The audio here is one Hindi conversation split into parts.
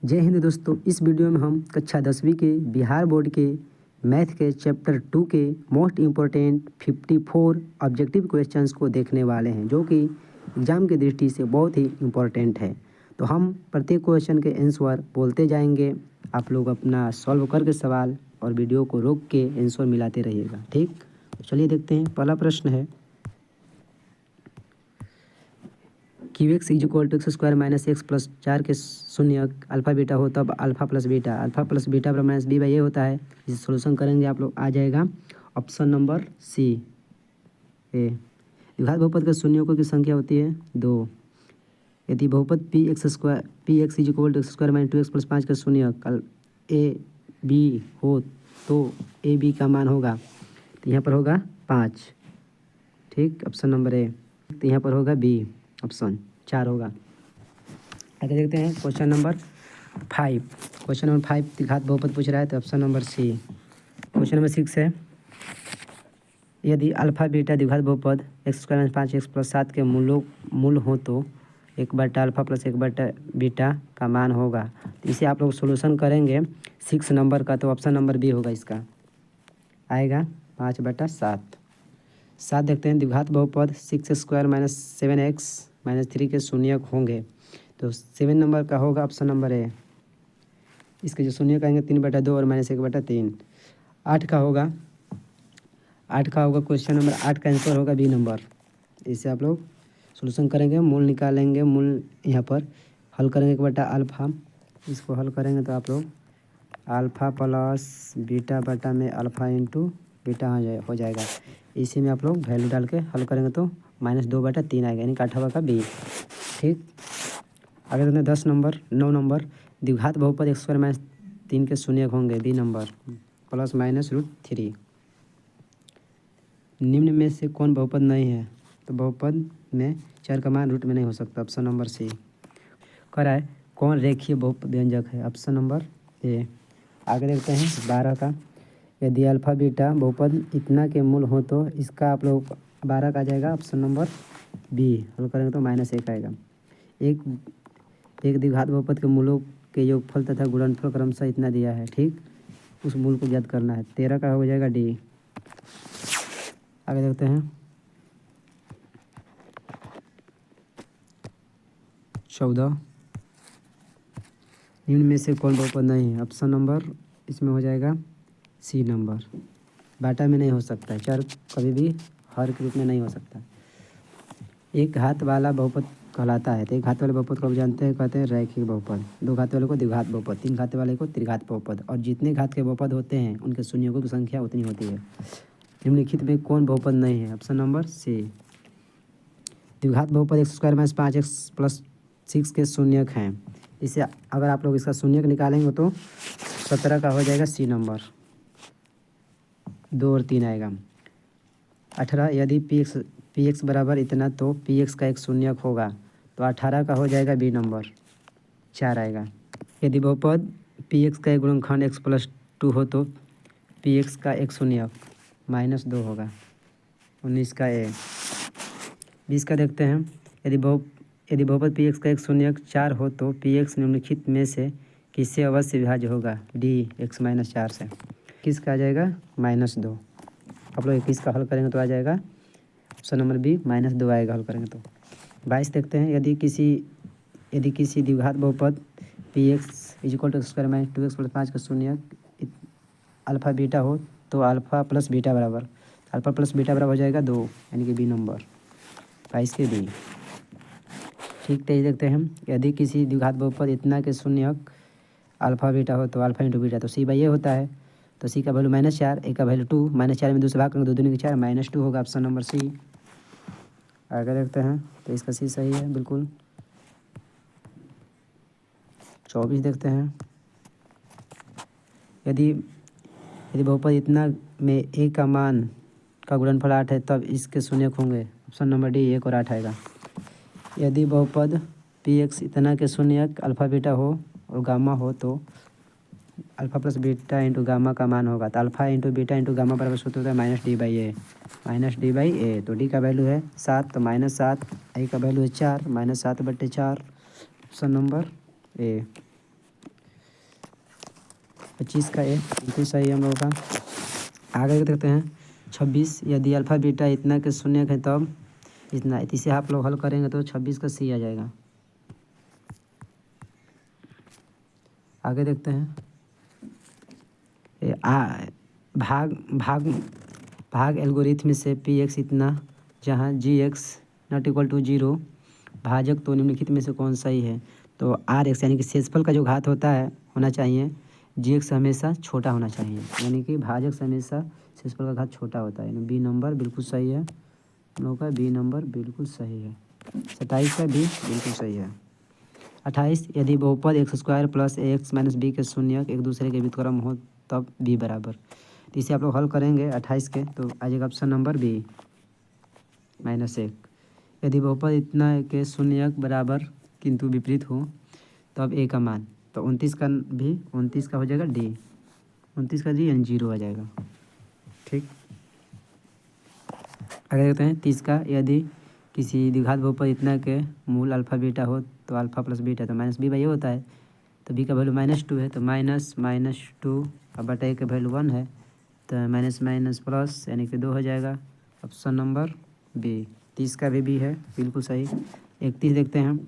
जय हिंद दोस्तों। इस वीडियो में हम कक्षा 10वीं के बिहार बोर्ड के मैथ के चैप्टर 2 के मोस्ट इम्पोर्टेंट 54 ऑब्जेक्टिव क्वेश्चंस को देखने वाले हैं, जो कि एग्ज़ाम की दृष्टि से बहुत ही इम्पोर्टेंट है। तो हम प्रत्येक क्वेश्चन के आंसर बोलते जाएंगे, आप लोग अपना सॉल्व करके सवाल और वीडियो को रोक के आंसर मिलाते रहिएगा, ठीक। तो चलिए देखते हैं। पहला प्रश्न है q x is equal to x square minus x plus 4 के शून्य अल्फा बीटा हो तब अल्फा प्लस बीटा पर माइनस बी बाई ए होता है। इसे सोल्यूशन करेंगे आप लोग, आ जाएगा ऑप्शन नंबर सी ए। द्विघात बहुपद के शून्यों की संख्या होती है 2। यदि बहुपद p x is equal to x square minus 2x plus 5 का शून्य ए बी हो तो ए बी का मान होगा, तो यहाँ पर होगा 5, ठीक, ऑप्शन नंबर ए। तो यहाँ पर होगा बी, ऑप्शन 4 होगा। आगे देखते हैं क्वेश्चन नंबर 5। क्वेश्चन नंबर 5 द्विघात बहुपद पूछ रहा है, तो option number C. Question number 6 है यदि अल्फा बीटा द्विघात बहुपद x square minus 5x plus 7 के मूल हो तो 1/अल्फा प्लस 1/बीटा का मान होगा। तो इसे आप लोग सोल्यूशन करेंगे 6 नंबर का, तो ऑप्शन नंबर बी होगा इसका, आएगा 5/7। 7 देखते हैं द्विघात बहुपद 6x² माइनस 7x माइनस 3 के शून्यक होंगे, तो 7 नंबर का होगा ऑप्शन नंबर ए। इसके जो शून्यक आएंगे 3/2 और माइनस 1/3। 8 का होगा क्वेश्चन नंबर 8 का आंसर होगा बी नंबर। इसे आप लोग सोल्यूशन करेंगे, मूल निकालेंगे, मूल यहाँ पर हल करेंगे 1/अल्फा। इसको हल करेंगे तो आप लोग अल्फा प्लस बीटा बटा में अल्फा इंटू बीटा हो जाएगा। इसी में आप लोग वैल्यू डाल के हल करेंगे तो -2/3 आएगा, यानी 8वां का बी, ठीक। आगे देखते हैं 9 नंबर द्विघात बहुपद x² माइनस 3 के शून्यक होंगे, बी नंबर प्लस माइनस √3। निम्न में से कौन बहुपद नहीं है, तो बहुपद में 4 का मान रूट में नहीं हो सकता, ऑप्शन नंबर सी। करा है कौन रेखीय बहुपद व्यंजक है, ऑप्शन नंबर ए। आगे देखते हैं 12 का यदि अल्फा बीटा बहुपद इतना के मूल हो तो इसका आप लोग 12 का आ जाएगा, ऑप्शन नंबर बी। हल करेंगे तो -1 आएगा। एक द्विघात बहुपद के मूलों के योगफल तथा गुणनफल क्रमशः इतना दिया है, ठीक, उस मूल को ज्ञात करना है। 13 का हो जाएगा डी। आगे देखते हैं 14 निम्न में से कौन बहुपद नहीं है, ऑप्शन नंबर इसमें हो जाएगा सी नंबर। बाटा में नहीं हो सकता है, 4 कभी भी हर के रूप में नहीं हो सकता। एक घात वाला बहुपद कहलाता है, तो एक घात वाले बहुपद को आप जानते हैं, कहते हैं रैखिक बहुपद। 2 घात वाले को द्विघात बहुपद, 3 घात वाले को त्रिघात बहुपद, और जितने घात के बहुपद होते हैं उनके शून्यों की संख्या उतनी होती है। निम्नलिखित में कौन बहुपद नहीं है, ऑप्शन नंबर सी। द्विघात बहुपद x² माइनस 5x प्लस 6 के शून्यक हैं। इसे अगर आप लोग इसका शून्यक निकालेंगे तो 17 का हो जाएगा सी नंबर, 2 और 3 आएगा। 18 यदि पी एक्स बराबर इतना तो पी एक्स का एक शून्यक होगा, तो 18 का हो जाएगा बी नंबर, 4 आएगा। यदि बहुपद पी एक्स का एक गुणनखंड x प्लस 2 हो तो पी एक्स का एक शून्यक -2 होगा, 19 का ए। 20 का देखते हैं यदि बहुपद पी एक्स का एक शून्यक 4 हो तो पी एक्स निम्नलिखित में से किससे अवश्य विभाज्य होगा, डी x - 4 से। किसका आ जाएगा -2। आप लोग 21 का हल करेंगे तो आ जाएगा ऑप्शन नंबर बी, -2 आएगा हल करेंगे तो। 22 देखते हैं यदि किसी द्विघात बहुपद p x is equal to x² minus 2x plus 5 का शून्यक अल्फा बीटा हो तो अल्फा प्लस बीटा बराबर हो जाएगा 2, यानी कि बी नंबर, 22 के बी, ठीक। 23 देखते हैं यदि किसी द्विघात बहुपद इतना के शून्यक अल्फा बीटा हो तो अल्फा इंटू बीटा, तो सी बाई ए होता है, तो सी का वैल्यू -4, ए का वैल्यू 2, -4 में 2 से भाग करेंगे 2 दूनी 4, -2 होगा, ऑप्शन नंबर सी। आगे देखते हैं तो इसका सी सही है बिल्कुल। 24 देखते हैं यदि बहुपद इतना में ए का मान का गुणनफल 8 है तब इसके शून्यक होंगे, ऑप्शन नंबर डी, 1 और 8 आएगा। यदि बहुपद पी एक्स इतना के शून्यक अल्फा बीटा हो और गामा हो तो alpha plus beta into gamma का मान होगा, तो alpha into beta into gamma बराबर सूत्र होता है -d/a। तो डी का वैल्यू है 7, तो -7, ए का वैल्यू है 4, -7/4, ऑप्शन नंबर ए। 25 का ए बिल्कुल सही है हम लोगों का। आगे देखते हैं 26, यदि अल्फ़ा बीटा इतना के शून्य है तब इतना, इसे आप लोग हल करेंगे तो 26 का सी आ जाएगा। आगे देखते हैं भाग भाग भाग एल्गोरिथम से पी एक्स इतना जहाँ जी एक्स नॉट इक्वल टू 0 भाजक तो निम्नलिखित में से कौन सही है। तो आर एक्स यानी कि शेषफल का जो घात होता है होना चाहिए जी एक्स हमेशा छोटा होना चाहिए, यानी कि भाजक से हमेशा शेषफल का घात छोटा होता है। बी नंबर बिल्कुल सही है हम लोगों का, बी नंबर बिल्कुल सही है। 27 का बी बिल्कुल सही है। 28, यदि बहुपद एक्स स्क्वायर प्लस ए एक्स माइनस बी के शून्य एक दूसरे के व्युत्क्रम हो तब बी बराबर। तो इसे आप लोग हल करेंगे 28 के तो आ जाएगा ऑप्शन नंबर बी -1। यदि बहुपद इतना के शून्य बराबर किंतु विपरीत हो तब ए का मान, तो 29 का भी 29 का हो जाएगा डी, 29 का जी यानी 0 आ जाएगा। ठीक, आगे देखते हैं 30 का, यदि किसी द्विघात बहुपद इतना के मूल अल्फ़ा बीटा हो तो अल्फ़ा प्लस बीटा तो माइनस बी बाई ए होता है, तो बी का वैल्यू -2 है तो -2 और बटा ए का वैल्यू 1 है तो माइनस माइनस प्लस यानी कि 2 हो जाएगा। Option number B. 30 का भी है बिल्कुल सही। 31 देखते हैं,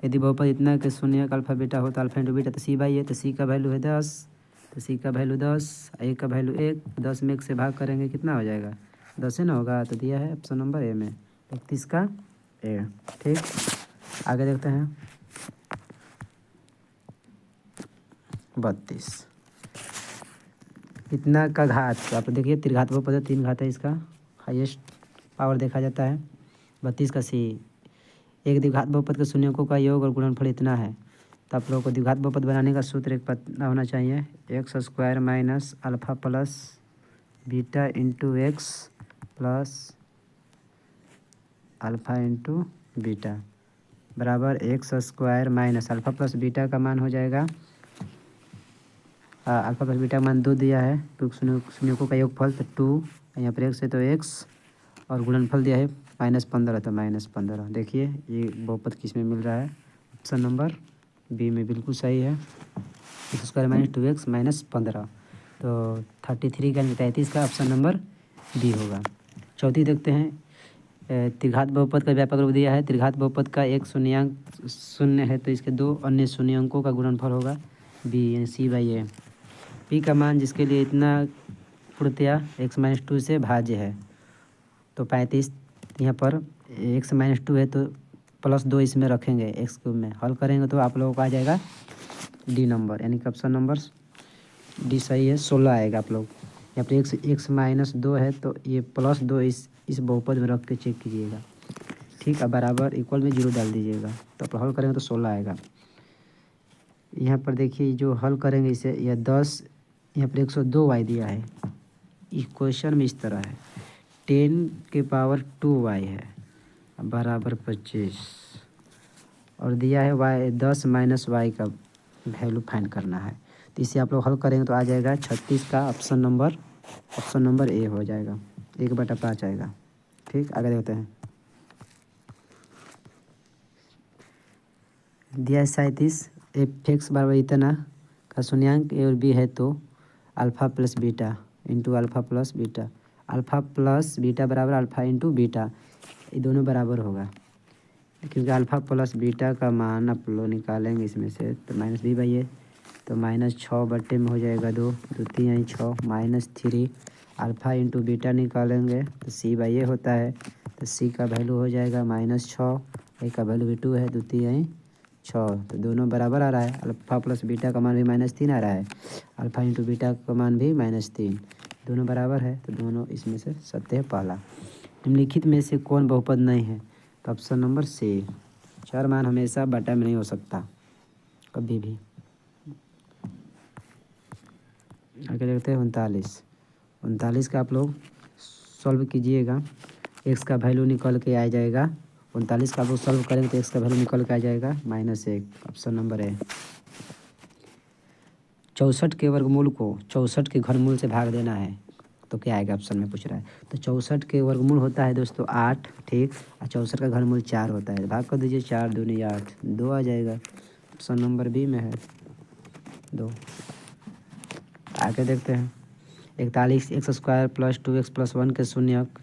यदि बहुपद इतना के शून्य का अल्फ़ा बीटा हो तो अल्फ़ा इंटू बीटा तो सी बाई ए, तो सी का वैल्यू है 10, तो सी का वैल्यू 10, ए का वैल्यू 1, 10 में 1 से भाग करेंगे कितना हो जाएगा 10 से ना होगा, तो दिया है ऑप्शन नंबर ए में 31 का ए। ठीक, आगे देखते हैं 32, इतना का घात, तो आप देखिए त्रिघात बहुपद है, 3 घात है, इसका हाईएस्ट पावर देखा जाता है। 32 का सी, एक द्विघात बहुपद के शून्यकों का योग और गुणनफल इतना है, तो आप लोगों को द्विघात बहुपद बनाने का सूत्र एक पता होना चाहिए, x square minus alpha plus beta into x plus alpha into beta बराबर x square minus alpha plus beta का मान हो जाएगा, अल्फ़ा प्लस बीटा का मान 2 दिया है क्योंकि शून्यकों का योगफल तो 2, यहाँ पर एक्स है तो एक्स और गुणनफल दिया है -15 तो -15। देखिए ये बहुपद किस में मिल रहा है, ऑप्शन नंबर बी में बिल्कुल सही है। एक्स स्क्वायर माइनस 2x -15 तो 33 का 33 का ऑप्शन नंबर बी होगा। चौथी देखते हैं, त्रिघात बहुपद का व्यापक रूप दिया है, त्रिघात बहुपद का एक शून्यांक 0 है तो इसके 2 अन्य शून्यांकों का गुणनफल होगा बी यानी सी बाई ए। पी का मान जिसके लिए इतना पूर्णतया x-2 से भाज्य है तो 35, यहाँ पर x-2 है तो +2 इसमें रखेंगे एक्स क्यूब में, हल करेंगे तो आप लोगों को आ जाएगा डी नंबर, यानी कि ऑप्शन नंबर डी सही है। 16 आएगा आप लोग, यहाँ पर x-2 है तो ये +2 इस बहुपद में रख के चेक कीजिएगा। ठीक, अब बराबर इक्वल में 0 डाल दीजिएगा तो आप हल करेंगे तो 16 आएगा। यहाँ पर देखिए जो हल करेंगे इसे, यह 10, यहाँ पर 102y दिया है, इस क्वेश्चन में इस तरह है 10⁻² है बराबर 25 और दिया है y 10 माइनस y का वैल्यू फाइंड करना है, तो इसे आप लोग हल करेंगे तो आ जाएगा 36 का ऑप्शन नंबर ए हो जाएगा, 1/5 आएगा। ठीक, आगे देखते हैं, दिया है 37, f(x) बराबर इतना का शून्यांक ए और बी है तो alpha plus beta into alpha plus beta, alpha plus beta बराबर अल्फ़ा इंटू बीटा, ये दोनों बराबर होगा क्योंकि अल्फ़ा प्लस बीटा का मान आप लोग निकालेंगे इसमें से तो -b बाई ए, तो -6 बट्टे में हो जाएगा 2, 2 3 6 -3 अल्फ़ा इंटू बीटा निकालेंगे तो c बाई ए होता है, तो c का वैल्यू हो जाएगा -6, ए का वैल्यू भी 2 है, 2 3 6, तो दोनों बराबर आ रहा है। अल्फ़ा प्लस बीटा का मान भी -3 आ रहा है, अल्फ़ा इंटू बीटा का मान भी -3, दोनों बराबर है तो दोनों इसमें से सत्य है पहला। निम्नलिखित में से कौन बहुपद नहीं है, तो ऑप्शन नंबर सी, चार मान हमेशा बटा में नहीं हो सकता कभी भी। आगे देखते हैं 39 का आप लोग सॉल्व कीजिएगा, एक्स का वैल्यू निकल के आ जाएगा 39 का आप लोग सॉल्व करेंगे तो एक्स का वैल्यू निकल के आ जाएगा -1, ऑप्शन नंबर ए। 64 के वर्गमूल को 64 के घनमूल से भाग देना है तो क्या आएगा, ऑप्शन में पूछ रहा है, तो 64 के वर्गमूल होता है दोस्तों 8, ठीक, और 64 का घनमूल 4 होता है, भाग कर दीजिए 4 दूनी 8, 2 आ जाएगा, ऑप्शन नंबर बी में है 2। आगे देखते हैं 41 x square plus 2x plus 1 के शून्यक।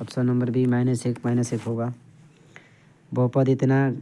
ऑप्शन नंबर बी -1 होगा। बहुपद इतना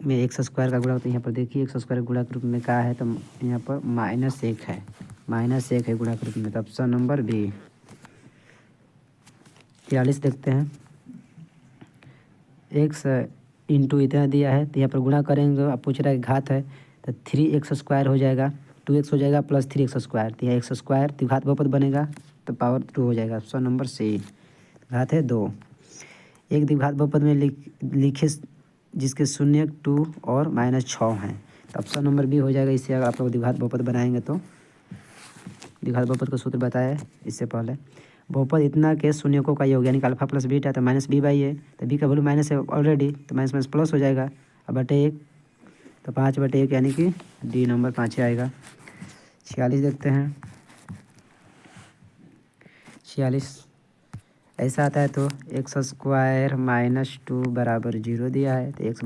में एक्स स्क्वायर का गुणा, तो यहाँ पर देखिए एक्स स्क्वायर गुणा के रूप में क्या है, तो यहाँ पर -1 है, -1 है गुणा के रूप में, तो ऑप्शन नंबर बी। 43 देखते हैं एक्स इंटू इतना दिया है, तो यहाँ पर गुणा करेंगे, अब पूछ रहा है घात है, तो 3x स्क्वायर हो जाएगा, 2x हो जाएगा प्लस 3x स्क्वायर, तो यहाँ एक्स स्क्वायर द्विघात बहुपद बनेगा तो पावर 2 हो जाएगा। Option number C. घात है 2। एक द्विघात बहुपद में लिखे जिसके शून्य 2 और -6 हैं, तो ऑप्शन नंबर बी हो जाएगा। इससे अगर आप लोग द्विघात बहुपद बनाएंगे तो द्विघात बहुपद का सूत्र बताया इससे पहले। बहुपद इतना के शून्यकों का योग यानी कि अल्फा प्लस बीटा, तो -b/a, तो b का वैल्यू माइनस है ऑलरेडी, तो माइनस माइनस प्लस हो जाएगा, अब बटे 1, तो 5/1 यानी कि डी नंबर 5 आएगा। 46 देखते हैं 46 ऐसा आता है, तो एक्स स्क्वायर -2 बराबर 0 दिया है, तो एक्स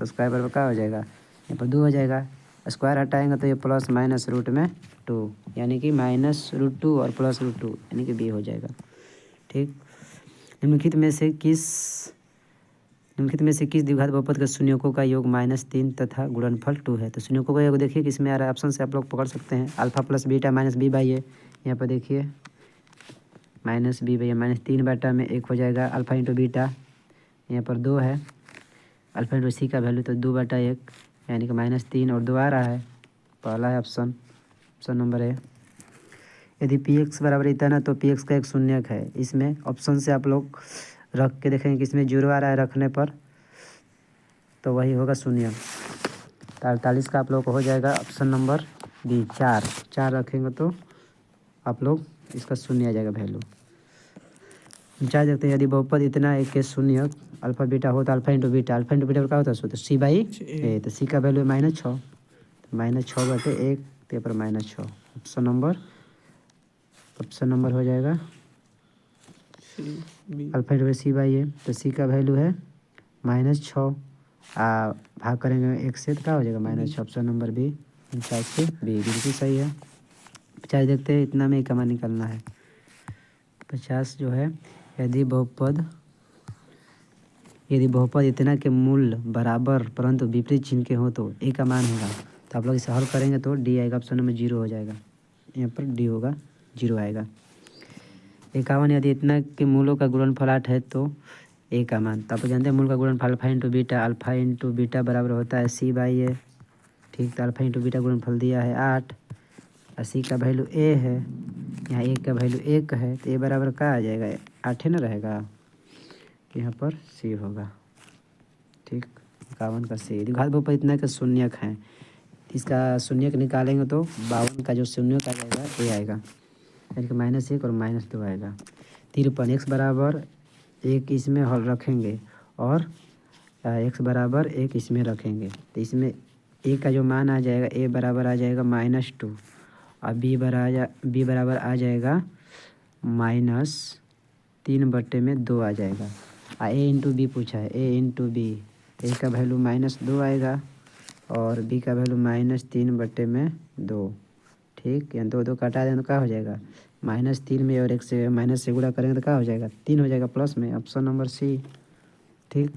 स्क्वायर बराबर क्या हो जाएगा, यहाँ पर 2 हो जाएगा, स्क्वायर हटाएंगे तो ये प्लस माइनस रूट में 2 यानी कि -√2 और +√2 यानी कि बी हो जाएगा। ठीक। निम्नलिखित में से किस द्विघात बहुपद के शून्यकों का योग -3 तथा गुणनफल 2 है, तो शून्यकों का योग देखिए किसमें आ रहा है, ऑप्शन से आप लोग पकड़ सकते हैं, अल्फा प्लस बीटा -b/a, यहाँ पर देखिए -b/a, -3/1 हो जाएगा, अल्फा इंटू बीटा यहाँ पर 2 है, अल्फा इंटू सी का वैल्यू तो 2/1 यानी कि -3 और 2 आ रहा है, पहला है ऑप्शन नंबर है। यदि px बराबर इतना, तो px का एक शून्यक है, इसमें ऑप्शन से आप लोग रख के देखेंगे कि इसमें 0 आ रहा है रखने पर, तो वही होगा शून्यक। 43 का आप लोग को हो जाएगा ऑप्शन नंबर बी, 4 रखेंगे तो आप लोग इसका शून्य आ जाएगा वैल्यू। 4 देखते हैं, यदि बहुपद इतना एक के शून्यक अल्फा बीटा हो तो अल्फा इंटू बीटा क्या होता है, तो c/a, तो सी का वैल्यू है -6, तो -6/1, तो पर -6, ऑप्शन नंबर हो जाएगा अल्फा इंटू c/a, तो सी का वैल्यू है -6, भाग करेंगे 1 से तो क्या हो जाएगा -6, ऑप्शन नंबर बी। 49 से बी बिल्कुल सही है। 50 देखते हैं, इतना में कमा निकलना है। 50 जो है, यदि बहुपद इतना के मूल बराबर परंतु विपरीत चिन्ह के हो तो ए का मान होगा, तो आप लोग इसे हल करेंगे तो डी आएगा, ऑप्शन नंबर 0 हो जाएगा, यहाँ पर डी होगा, 0 आएगा। 51 यदि इतना के मूलों का गुणनफल 8 है तो ए का मान, तो आप जानते हैं मूल का गुणनफल अल्फा इंटू बीटा बराबर होता है c/a। ठीक, तो अल्फा इंटू बीटा गुणनफल दिया है 8 और सी का वैल्यू ए है, यहाँ ए का वैल्यू 1 है, तो ए बराबर क्या आ जाएगा, 8 ना रहेगा, यहाँ पर सी होगा। ठीक, 51 का सी। द्विघात बहुपद इतना का शून्यक है, इसका शून्यक निकालेंगे तो 52 का जो शून्यक आ जाएगा ए आएगा, यानी कि -1 और -2 आएगा। 53 एक्स बराबर 1 इसमें हल रखेंगे और एक्स बराबर 1 इसमें रखेंगे, तो इसमें ए का जो मान आ जाएगा, ए बराबर आ जाएगा -2 और बी बराबर आ जाएगा -3/2 आ जाएगा। ए इंटू बी पूछा है, ए इंटू बी, ए का वैल्यू -2 आएगा और बी का वैल्यू -3/2। ठीक, यहाँ 2 काटा दें तो क्या हो जाएगा, -3 में और 1 से माइनस से गुणा करेंगे तो क्या हो जाएगा, 3 हो जाएगा प्लस में, ऑप्शन नंबर सी। ठीक।